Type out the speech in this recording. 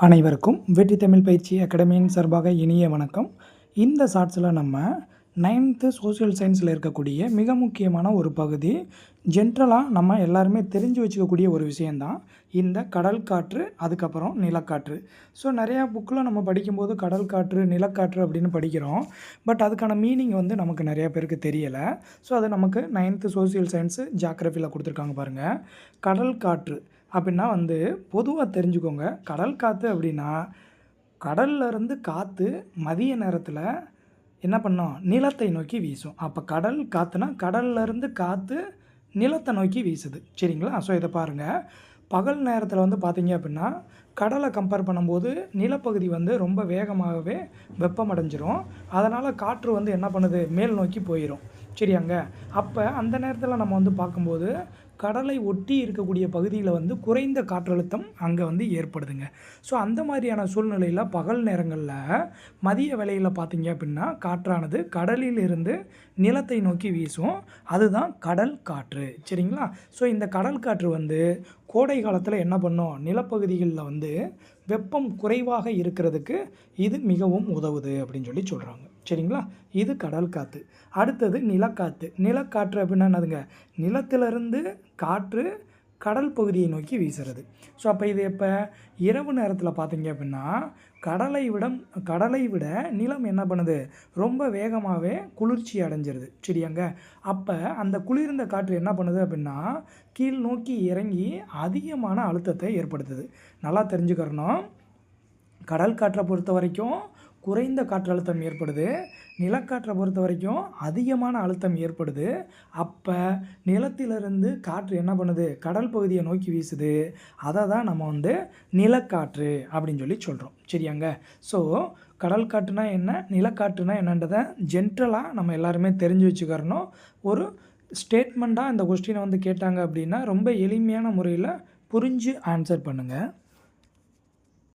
அனைவருக்கும் வெற்றி தமிழ் பயிற்சி அகாடமியின் சார்பாக இனிய வணக்கம். இந்த ஷார்ட்ஸில் நம்ம 9th சோஷியல் சயின்ஸில் இருக்கக்கூடிய மிக முக்கியமான ஒரு பகுதி, ஜென்ரலாக நம்ம எல்லாருமே தெரிஞ்சு வச்சுக்கக்கூடிய ஒரு விஷயந்தான் இந்த கடல் காற்று, அதுக்கப்புறம் நிலக்காற்று. ஸோ நிறையா புக்கில் நம்ம படிக்கும்போது கடல் காற்று, நிலக்காற்று அப்படின்னு படிக்கிறோம். பட் அதுக்கான மீனிங் நமக்கு நிறையா பேருக்கு தெரியலை. ஸோ அது நமக்கு 9th சோஷியல் சயின்ஸு ஜியாகிரஃபியில் கொடுத்துருக்காங்க பாருங்கள். கடல் காற்று அப்படின்னா பொதுவாக தெரிஞ்சுக்கோங்க. கடல் காற்று அப்படின்னா கடல்லேருந்து காற்று மதிய நேரத்தில் என்ன பண்ணோம், நிலத்தை நோக்கி வீசும். அப்போ கடல் காற்றுனா கடல்லேருந்து காற்று நிலத்தை நோக்கி வீசுது, சரிங்களா? ஸோ இதை பாருங்கள். பகல் நேரத்தில் பார்த்தீங்க அப்படின்னா கடலை கம்பேர் பண்ணும்போது நிலப்பகுதி ரொம்ப வேகமாகவே வெப்பமடைஞ்சிரும். அதனால் காற்று என்ன பண்ணுது, மேல் நோக்கி போயிடும், சரியாங்க? அப்போ அந்த நேரத்தில் நம்ம பார்க்கும்போது கடலை ஒட்டி இருக்கக்கூடிய பகுதியில் குறைந்த காற்றழுத்தம் அங்கே ஏற்படுதுங்க. ஸோ அந்த மாதிரியான சூழ்நிலையில் பகல் நேரங்களில் மதிய வேளையில் பார்த்தீங்க அப்படின்னா காற்றானது கடலில் இருந்து நிலத்தை நோக்கி வீசும். அதுதான் கடல் காற்று, சரிங்களா? ஸோ இந்த கடல் காற்று கோடை காலத்தில் என்ன பண்ணும், நிலப்பகுதிகளில் வெப்பம் குறைவாக இருக்கிறதுக்கு இது மிகவும் உதவுது அப்படின்னு சொல்கிறாங்க, சரிங்களா? இது கடல் காற்று. அடுத்தது நிலக்காற்று. நிலக்காற்று அப்படின்னா என்னதுங்க, நிலத்திலிருந்து காற்று கடல் பகுதியை நோக்கி வீசுறது. ஸோ அப்போ இது எப்போ, இரவு நேரத்தில் பார்த்தீங்க அப்படின்னா கடலை விட நிலம் என்ன பண்ணுது, ரொம்ப வேகமாகவே குளிர்ச்சி அடைஞ்சிருது, சரியாங்க? அப்போ அந்த குளிர்ந்த காற்று என்ன பண்ணுது அப்படின்னா கீழ் நோக்கி இறங்கி அதிகமான அழுத்தத்தை ஏற்படுத்துது. நல்லா தெரிஞ்சுக்கிறணும். கடல் காற்றை பொறுத்த வரைக்கும் குறைந்த காற்றழுத்தம் ஏற்படுது, நிலக்காற்றை பொறுத்த வரைக்கும் அதிகமான அழுத்தம் ஏற்படுது. அப்போ நிலத்திலிருந்து காற்று என்ன பண்ணுது, கடல் பகுதியை நோக்கி வீசுது. அதை தான் நம்ம நிலக்காற்று அப்படின்னு சொல்கிறோம், சரியாங்க? ஸோ கடல் காற்றுனா என்ன, நிலக்காற்றுனா என்னன்றதை ஜென்ரலாக நம்ம எல்லாருமே தெரிஞ்சு வச்சுக்கிறணும். ஒரு ஸ்டேட்மெண்ட்டாக இந்த கொஸ்டினை கேட்டாங்க அப்படின்னா ரொம்ப எளிமையான முறையில் புரிஞ்சு ஆன்சர் பண்ணுங்கள்.